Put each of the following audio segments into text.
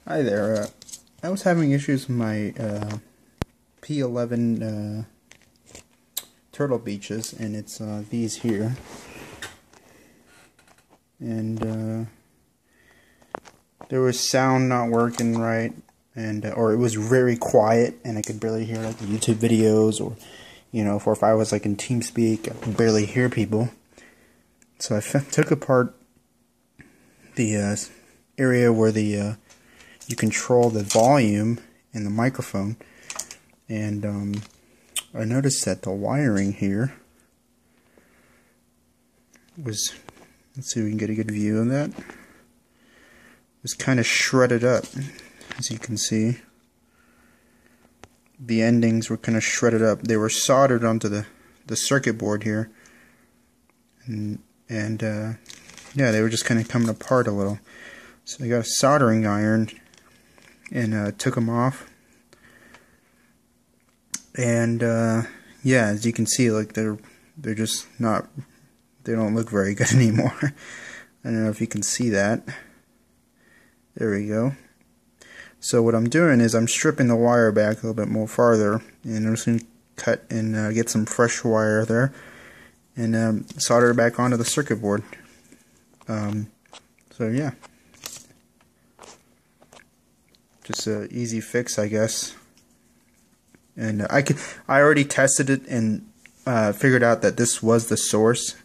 Hi there. I was having issues with my P11 Turtle Beaches, and it's these here. And there was sound not working right, and or it was very quiet, and I could barely hear like the YouTube videos, or or if I was like in TeamSpeak, I could barely hear people. So I took apart the area where the you control the volume in the microphone, and I noticed that the wiring here was, let's see if we can get a good view of that, was kind of shredded up. As you can see, the endings were kind of shredded up. They were soldered onto the circuit board here, and yeah, they were just kind of coming apart a little. So I got a soldering iron and took them off, and yeah, as you can see, like they're just not, they don't look very good anymore. I don't know if you can see that. There we go. So what I'm doing is I'm stripping the wire back a little bit more farther, and I'm just going to cut and get some fresh wire there and solder it back onto the circuit board. So yeah, just an easy fix, I guess. And I already tested it and figured out that this was the source,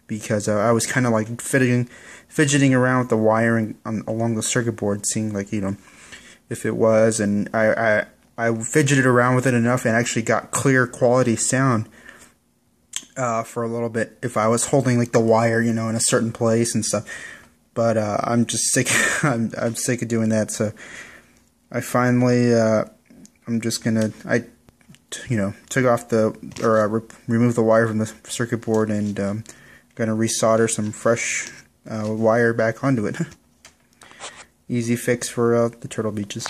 because I was kind of like fidgeting around with the wiring along the circuit board, seeing like if it was, and I fidgeted around with it enough and actually got clear quality sound for a little bit if I was holding like the wire in a certain place and stuff. But I'm just sick. I'm sick of doing that. So I finally I'm just gonna took off removed the wire from the circuit board, and gonna resolder some fresh wire back onto it. Easy fix for the Turtle Beaches.